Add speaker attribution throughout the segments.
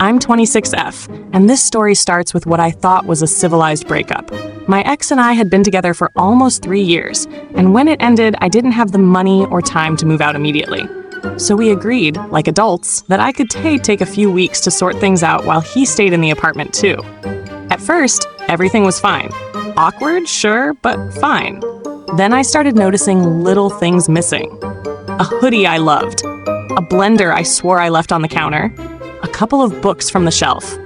Speaker 1: I'm 26F, and this story starts with what I thought was a civilized breakup. My ex and I had been together for almost 3 years, and when it ended, I didn't have the money or time to move out immediately. So we agreed, like adults, that I could take a few weeks to sort things out while he stayed in the apartment too. At first, everything was fine. Awkward, sure, but fine. Then I started noticing little things missing. A hoodie I loved, a blender I swore I left on the counter, a couple of books from the shelf.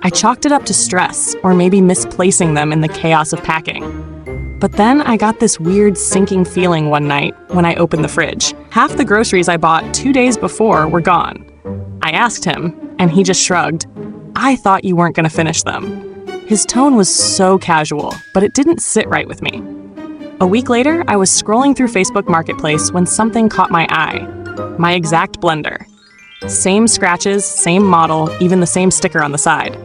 Speaker 1: I chalked it up to stress, or maybe misplacing them in the chaos of packing. But then I got this weird sinking feeling one night when I opened the fridge. Half the groceries I bought 2 days before were gone. I asked him, and he just shrugged. I thought you weren't going to finish them. His tone was so casual, but it didn't sit right with me. A week later, I was scrolling through Facebook Marketplace when something caught my eye. My exact blender. Same scratches, same model, even the same sticker on the side.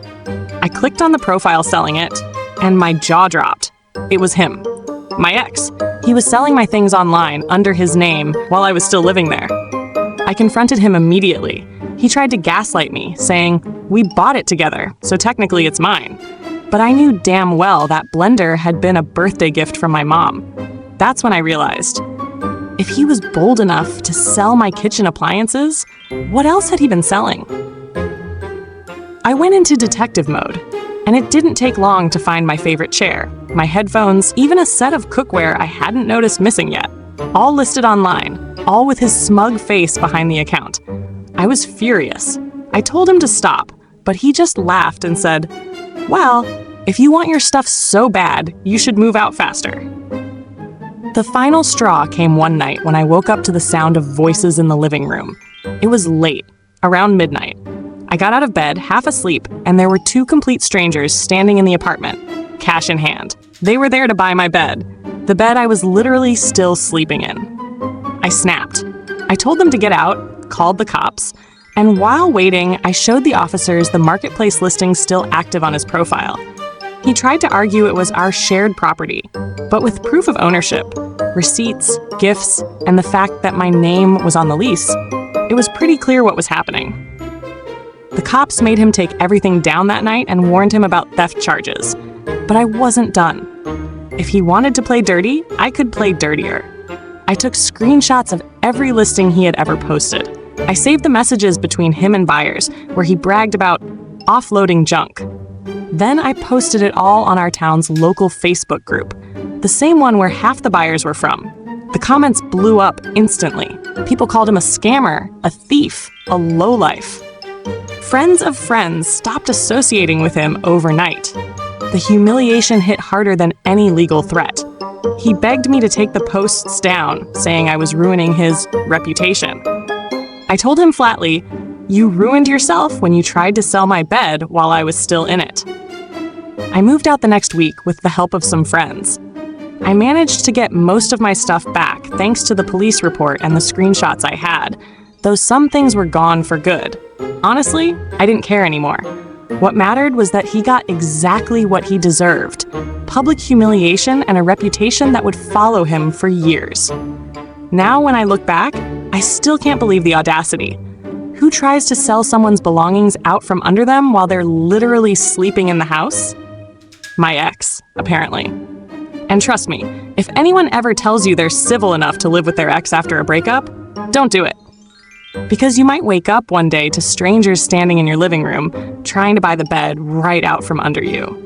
Speaker 1: I clicked on the profile selling it, and my jaw dropped. It was him. My ex. He was selling my things online under his name while I was still living there. I confronted him immediately. He tried to gaslight me, saying, "We bought it together, so technically it's mine." But I knew damn well that blender had been a birthday gift from my mom. That's when I realized, if he was bold enough to sell my kitchen appliances, what else had he been selling? I went into detective mode, and it didn't take long to find my favorite chair, my headphones, even a set of cookware I hadn't noticed missing yet. All listed online, all with his smug face behind the account. I was furious. I told him to stop, but he just laughed and said, "Well, if you want your stuff so bad, you should move out faster." The final straw came one night when I woke up to the sound of voices in the living room. It was late, around midnight. I got out of bed, half asleep, and there were 2 complete strangers standing in the apartment, cash in hand. They were there to buy my bed, the bed I was literally still sleeping in. I snapped. I told them to get out, called the cops, and while waiting, I showed the officers the marketplace listing still active on his profile. He tried to argue it was our shared property, but with proof of ownership, receipts, gifts, and the fact that my name was on the lease, it was pretty clear what was happening. The cops made him take everything down that night and warned him about theft charges, but I wasn't done. If he wanted to play dirty, I could play dirtier. I took screenshots of every listing he had ever posted. I saved the messages between him and buyers, where he bragged about offloading junk. Then I posted it all on our town's local Facebook group, the same one where half the buyers were from. The comments blew up instantly. People called him a scammer, a thief, a lowlife. Friends of friends stopped associating with him overnight. The humiliation hit harder than any legal threat. He begged me to take the posts down, saying I was ruining his reputation. I told him flatly, "You ruined yourself when you tried to sell my bed while I was still in it." I moved out the next week with the help of some friends. I managed to get most of my stuff back thanks to the police report and the screenshots I had, though some things were gone for good. Honestly, I didn't care anymore. What mattered was that he got exactly what he deserved: public humiliation and a reputation that would follow him for years. Now, when I look back, I still can't believe the audacity. Who tries to sell someone's belongings out from under them while they're literally sleeping in the house? My ex, apparently. And trust me, if anyone ever tells you they're civil enough to live with their ex after a breakup, don't do it. Because you might wake up one day to strangers standing in your living room, trying to buy the bed right out from under you.